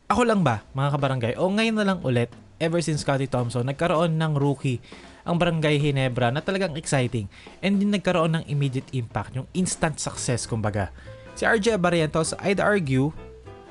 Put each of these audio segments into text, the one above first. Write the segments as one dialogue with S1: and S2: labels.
S1: Ako lang ba, mga kabarangay? O ngayon na lang ulit, ever since Scottie Thompson, nagkaroon ng rookie ang Barangay Ginebra na talagang exciting and din nagkaroon ng immediate impact, yung instant success kumbaga. Si RJ Barrientos, I'd argue,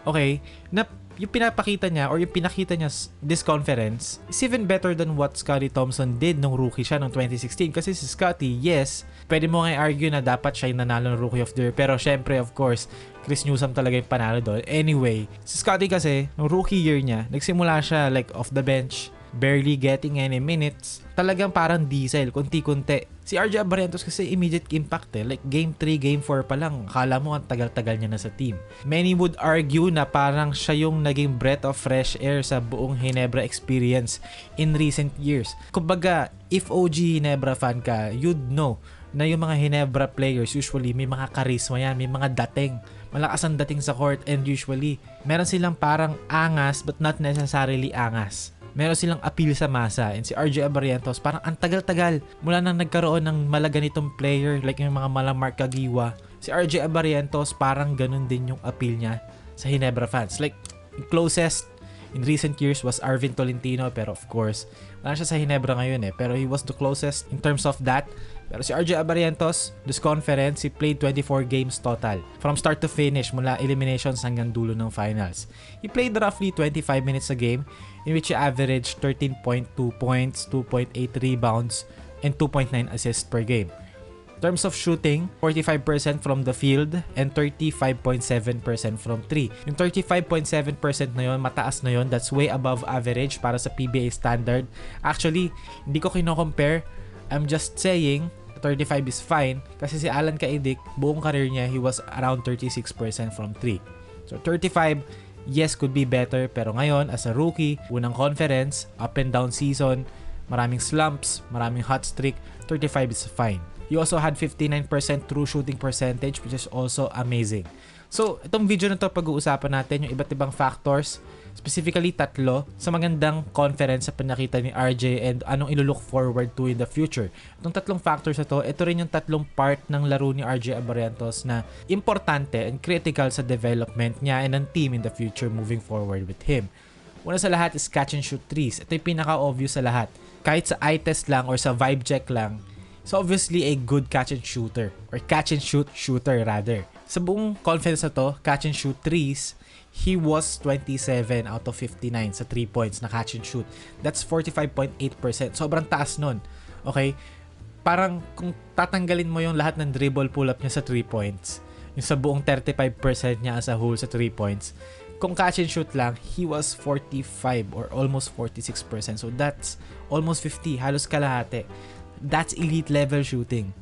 S1: okay, na yung pinapakita niya or yung pinakita niya this conference is even better than what Scottie Thompson did nung rookie siya noong 2016. Kasi si Scottie, yes, pwede mo nga i-argue na dapat siya yung nanalo ng Rookie of the Year. Pero syempre, of course, Chris Newsome talaga yung panalo doon. Anyway, si Scottie kasi, nung rookie year niya, nagsimula siya like off the bench, barely getting any minutes. Talagang parang diesel, kunti-kunti. Si RJ Barrientos kasi immediate impact Like game 3, game 4 pa lang. Akala mo ang tagal-tagal niya na sa team. Many would argue na parang siya yung naging breath of fresh air sa buong Ginebra experience in recent years. Kumbaga, if OG Ginebra fan ka, you'd know na yung mga Ginebra players usually may mga charisma yan, may mga dating. Malakas ang dating sa court and usually meron silang parang angas but not necessarily angas. Meron silang appeal sa masa. And si RJ Barrientos, parang ang tagal-tagal mula nang nagkaroon ng malaganitong player like yung mga Mark Kagiwa. Si RJ Barrientos, parang ganun din yung appeal niya sa Ginebra fans. Like, closest in recent years was Arvin Tolentino, pero of course, wala siya sa Ginebra ngayon pero he was the closest in terms of that. Pero si RJ Barrientos, this conference, he played 24 games total. From start to finish, mula eliminations hanggang dulo ng finals. He played roughly 25 minutes a game, in which he averaged 13.2 points, 2.8 rebounds, and 2.9 assists per game. In terms of shooting, 45% from the field and 35.7% from 3. Yung 35.7% na yun, mataas na yun. That's way above average para sa PBA standard. Actually, hindi ko kino-compare. I'm just saying, 35 is fine kasi si Alan Kaidik, buong career niya, he was around 36% from 3. So 35, yes, could be better, pero ngayon, as a rookie, unang conference, up and down season, maraming slumps, maraming hot streak, 35 is fine. He also had 59% true shooting percentage, which is also amazing. So, itong video na to, pag-uusapan natin yung iba't ibang factors, specifically 3 sa magandang conference sa pinakita ni RJ and anong ilulook forward to in the future. Itong 3 factors na to, ito rin yung 3 part ng laro ni RJ Barrientos na importante and critical sa development niya and ng team in the future moving forward with him. Una sa lahat is catch and shoot threes. Ito yung pinaka-obvious sa lahat. Kahit sa eye test lang or sa vibe check lang, so obviously a good catch and shooter or catch and shoot shooter rather. Sa buong conference na to, catch and shoot threes, he was 27 out of 59 sa 3 points na catch and shoot. That's 45.8%. Sobrang taas nun. Okay? Parang kung tatanggalin mo yung lahat ng dribble pull-up niya sa 3 points, yung sa buong 35% niya as a whole sa 3 points, kung catch and shoot lang, he was 45 or almost 46%. So that's almost 50, halos kalahati. That's elite level shooting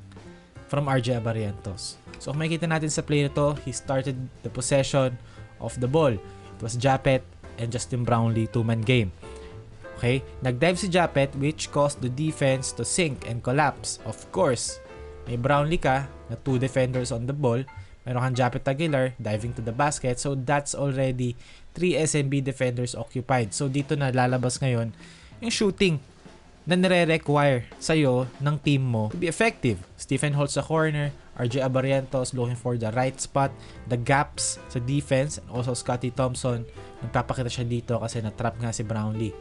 S1: from RJ Barrientos. So kung makikita natin sa play na to, he started the possession of the ball. It was Japet and Justin Brownlee 2-man game. Okay? Nag-dive si Japet which caused the defense to sink and collapse. Of course, may Brownlee ka na 2 defenders on the ball. Meron kang Japet Aguilar diving to the basket. So that's already 3 SMB defenders occupied. So dito na lalabas ngayon yung shooting na nire-require sa'yo ng team mo to be effective. Stephen Holt sa corner, RJ Barrientos looking for the right spot, the gaps sa defense, and also Scottie Thompson, nagpapakita siya dito kasi na-trap nga si Brownlee.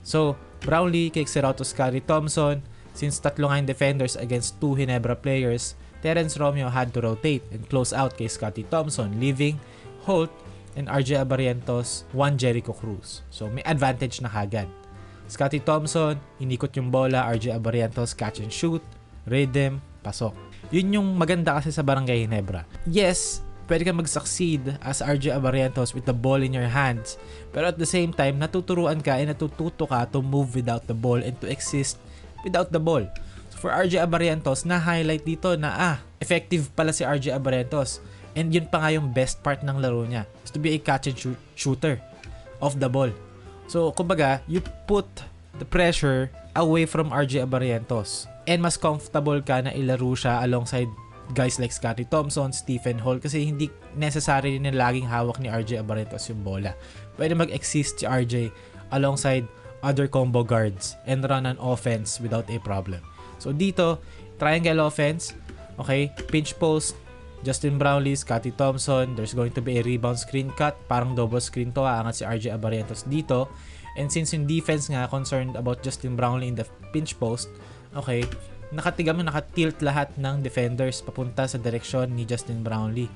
S1: So, Brownlee kicks it out to Scottie Thompson. Since 3 nga yung defenders against 2 Ginebra players, Terence Romeo had to rotate and close out kay Scottie Thompson, leaving Holt and RJ Barrientos 1 Jericho Cruz. So, may advantage na kagad. Scottie Thompson, inikot yung bola, RJ Barrientos, catch and shoot, rhythm, pasok. Yun yung maganda kasi sa Barangay Ginebra. Yes, pwede ka mag-succeed as RJ Barrientos with the ball in your hands, pero at the same time, natuturuan ka and natututo ka to move without the ball and to exist without the ball. So for RJ Barrientos, na-highlight dito na effective pala si RJ Barrientos. And yun pa nga yung best part ng laro niya, is to be a catch and shoot shooter of the ball. So, kumbaga, you put the pressure away from RJ Barrientos and mas comfortable ka na ilaro siya alongside guys like Scottie Thompson, Stephen Holt kasi hindi necessary na laging hawak ni RJ Barrientos yung bola. Pwede mag-exist si RJ alongside other combo guards and run an offense without a problem. So, dito, triangle offense, okay, pinch post, Justin Brownlee, Scottie Thompson. There's going to be a rebound screen cut. Parang double screen to. Aangat si RJ Abarrientos dito. And since yung defense nga concerned about Justin Brownlee in the pinch post, okay, nakatilt lahat ng defenders papunta sa direksyon ni Justin Brownlee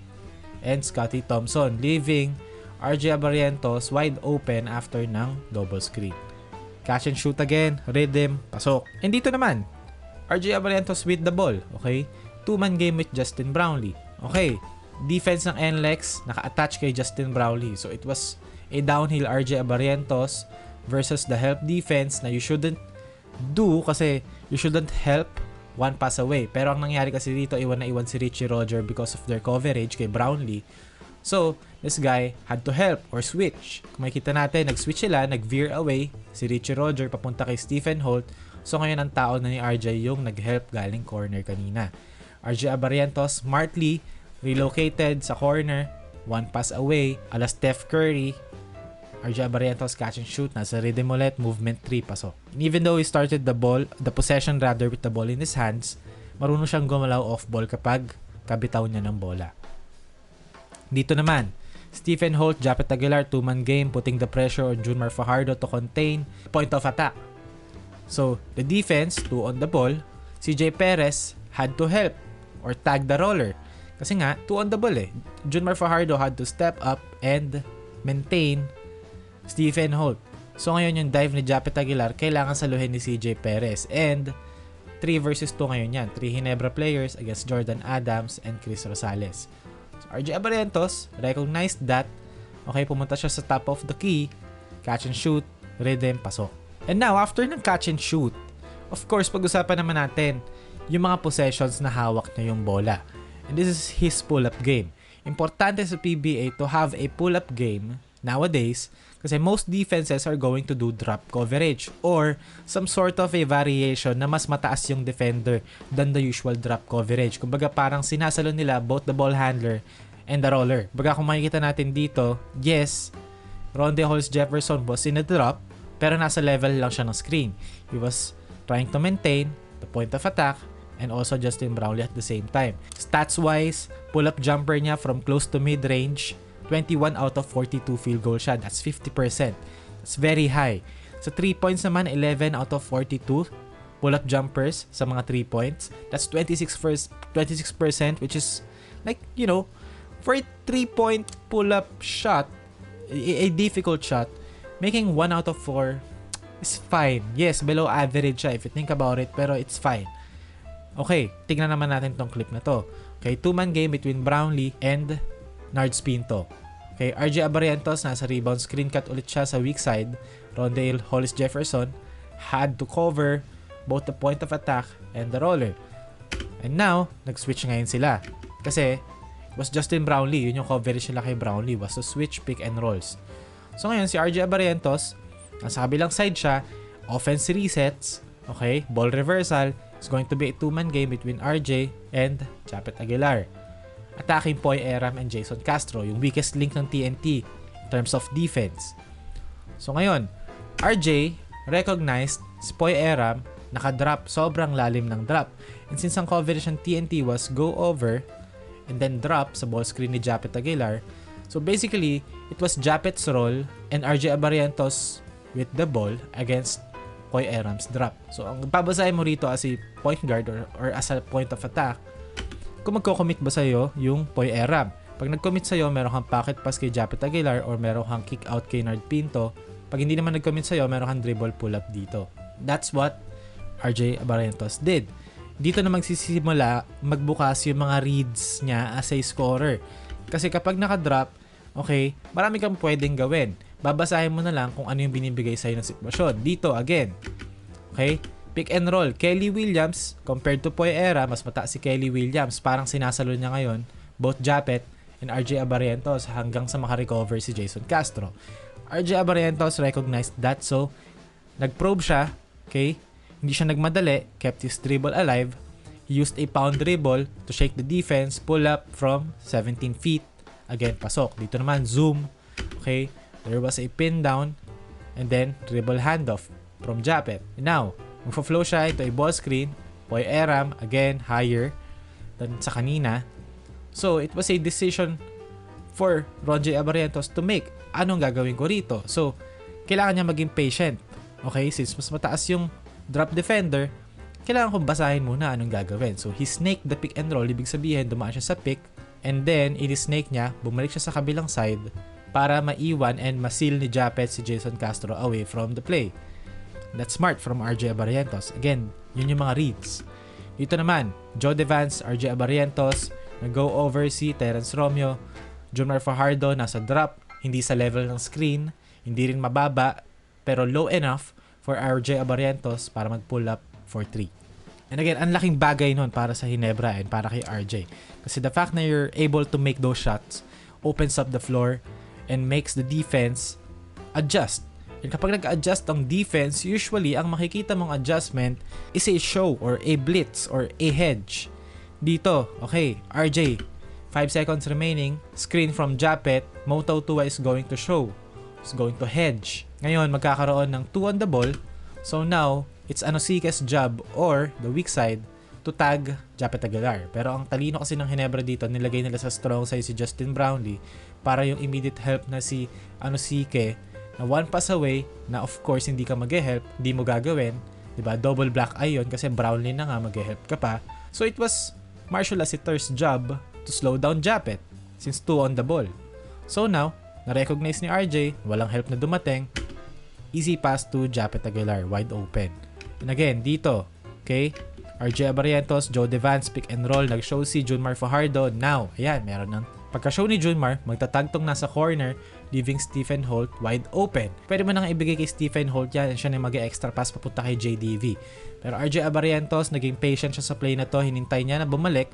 S1: and Scottie Thompson, leaving RJ Abarrientos wide open after ng double screen. Catch and shoot again, rhythm, pasok. And dito naman, RJ Abarrientos with the ball, okay? 2-man game with Justin Brownlee. Okay, defense ng NLEX naka-attach kay Justin Brownlee. So it was a downhill RJ Abarrientos versus the help defense na you shouldn't do kasi you shouldn't help one pass away. Pero ang nangyari kasi dito, iwan na iwan si Richie Roger because of their coverage kay Brownlee. So, this guy had to help or switch. Kung makikita natin, nag-switch sila, nag-veer away si Richie Roger papunta kay Stephen Holt. So, ngayon ang tao na ni RJ yung nag-help galing corner kanina. RJ Abarrientos smartly relocated sa corner, one pass away, ala Steph Curry. RJ Abarrientos catch and shoot, nasa rhythm ulit, movement 3, pasok. And even though he started the possession rather with the ball in his hands, marunong siyang gumalaw off ball kapag kabitaw niya ng bola. Dito naman, Stephen Holt, Japet Aguilar, 2-man game, putting the pressure on Junmar Fajardo to contain point of attack. So, the defense, 2 on the ball, CJ Perez had to help or tag the roller. Kasi nga, 2 on the ball eh. Junmar Fajardo had to step up and maintain Stephen Holt. So ngayon yung dive ni Japet Aguilar, kailangan saluhin ni CJ Perez. And 3 versus 2 ngayon yan. 3 Ginebra players against Jordan Adams and Chris Rosales. So RJ Abarrientos recognized that. Okay, pumunta siya sa top of the key. Catch and shoot, rhythm, pasok. And now, after ng catch and shoot, of course, pag-usapan naman natin yung mga possessions na hawak niya yung bola. And this is his pull-up game. Importante sa PBA to have a pull-up game nowadays kasi most defenses are going to do drop coverage or some sort of a variation na mas mataas yung defender than the usual drop coverage. Kumbaga parang sinasalo nila both the ball handler and the roller. Kumbaga kung makikita natin dito, yes, Rondae Hollis-Jefferson was in a drop pero nasa level lang siya ng screen. He was trying to maintain the point of attack and also Justin Brownlee at the same time. Stats-wise, pull-up jumper niya from close to mid-range, 21 out of 42 field goal shot. That's 50%. That's very high. Sa 3 points naman, 11 out of 42 pull-up jumpers sa mga 3 points. That's 26%, which is like, you know, for a 3-point pull-up shot, a difficult shot, making 1 out of 4 is fine. Yes, below average siya if you think about it, pero it's fine. Okay, tignan naman natin tong clip na to. Okay, 2-man game between Brownlee and Nards Pinto. Okay, RJ Abarrientos nasa rebound screen cut ulit siya sa weak side. Rondae Hollis-Jefferson had to cover both the point of attack and the roller. And now, nag-switch ngayon sila. Kasi, it was Justin Brownlee. Yun yung coverage nila kay Brownlee was to switch pick and rolls. So ngayon, si RJ Abarrientos, nasa kabilang side siya, offense resets, okay, ball reversal. It's going to be a 2-man game between RJ and Japet Aguilar. Attacking Poy Aram and Jason Castro, yung weakest link ng TNT in terms of defense. So ngayon, RJ recognized si Poy Aram nakadrop, sobrang lalim ng drop. And since ang coverage ng TNT was go over and then drop sa ball screen ni Japet Aguilar, so basically, it was Japet's role and RJ Abarrientos with the ball against Poy Aram's drop. So ang babasahin mo rito as a point guard or as a point of attack, kung magko-commit ba sa'yo yung Poy Aram. Pag nag-commit sa'yo, meron kang pocket pass kay Japet Aguilar or meron kang kick out kay Nard Pinto. Pag hindi naman nag-commit sa'yo, meron kang dribble pull-up dito. That's what RJ Abarrientos did. Dito na magsisimula magbukas yung mga reads niya as a scorer. Kasi kapag nakadrop, okay, marami kang pwedeng gawin. Babasahin mo na lang kung ano yung binibigay sa'yo ng sitwasyon. Dito, again, okay, pick and roll. Kelly Williams, compared to Poy Aram, mas mataas si Kelly Williams. Parang sinasalo niya ngayon, both Japet and RJ Abarrientos hanggang sa makarecover si Jason Castro. RJ Abarrientos recognized that, so nag-probe siya, okay? Hindi siya nagmadali, kept his dribble alive. He used a pound dribble to shake the defense, pull up from 17 feet. Again, pasok. Dito naman, zoom. Okay, there was a pin down and then dribble handoff from Japet. Now, magfo-flow siya into a ball screen. Poy Aram, again, higher than sa kanina. So, it was a decision for Ron J. Abarrientos to make. Anong gagawin ko rito? So, kailangan niya maging patient. Okay? Since mas mataas yung drop defender, kailangan kong basahin muna anong gagawin. So, he snaked the pick and roll. Ibig sabihin, dumaan siya sa pick. And then, i-snake niya, bumalik siya sa kabilang side para maiwan and masil ni Japet si Jason Castro away from the play. That's smart from RJ Abarrientos. Again, yun yung mga reads. Dito naman, Joe Devance, RJ Abarrientos, nag-go over si Terence Romeo. Junmar Fajardo, nasa drop, hindi sa level ng screen, hindi rin mababa, pero low enough for RJ Abarrientos para mag-pull up for 3. And again, ang laking bagay nun para sa Ginebra and para kay RJ. Kasi the fact na you're able to make those shots opens up the floor and makes the defense adjust. And kapag nag-adjust ang defense, usually ang makikita mong adjustment is a show or a blitz or a hedge. Dito, okay, RJ, 5 seconds remaining, screen from Japet, Moto Tua is going to show. Is going to hedge. Ngayon, magkakaroon ng 2 on the ball. So now, it's Anosike's job or the weak side to tag Japet Aguilar. Pero ang talino kasi ng Ginebra dito, nilagay nila sa strong side si Justin Brownlee para yung immediate help na si Anosike na 1 pass away na of course hindi ka mag-help, hindi mo gagawin. Diba? Double black eye yun kasi Brownlee na nga mag-help ka pa. So it was Marshall Lassiter's job to slow down Japet since 2 on the ball. So now, na-recognize ni RJ, walang help na dumating, easy pass to Japet Aguilar, wide open. And again, dito, okay, RJ Abarrientos, Joe Devance, pick and roll, nag-show si Junmar Fajardo. Now, ayan, meron ng pagka-show ni Junmar, magtatagtong nasa corner, leaving Stephen Holt wide open. Pwede mo nang ibigay kay Stephen Holt yan, siya na mag-extra pass papunta kay JDV. Pero RJ Abarrientos, naging patient siya sa play na to, hinintay niya na bumalik,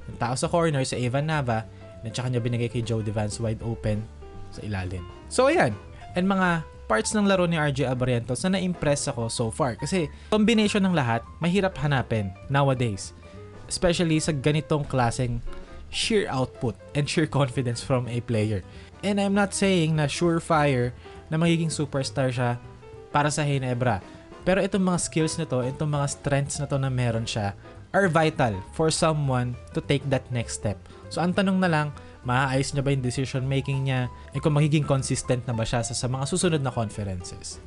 S1: yung tao sa corner, sa Evan Nava, at saka niya binigay kay Joe Devance wide open sa ilalim. So, ayan. And mga parts ng laro ni RJ Abarrientos na na-impress ako so far. Kasi, combination ng lahat, mahirap hanapin nowadays. Especially sa ganitong klaseng sheer output and sheer confidence from a player. And I'm not saying na surefire na magiging superstar siya para sa Ginebra. Pero itong mga skills na to, itong mga strengths na to na meron siya, are vital for someone to take that next step. So, ang tanong na lang, maaayos niya ba yung decision making niya? E kung magiging consistent na ba siya sa mga susunod na conferences?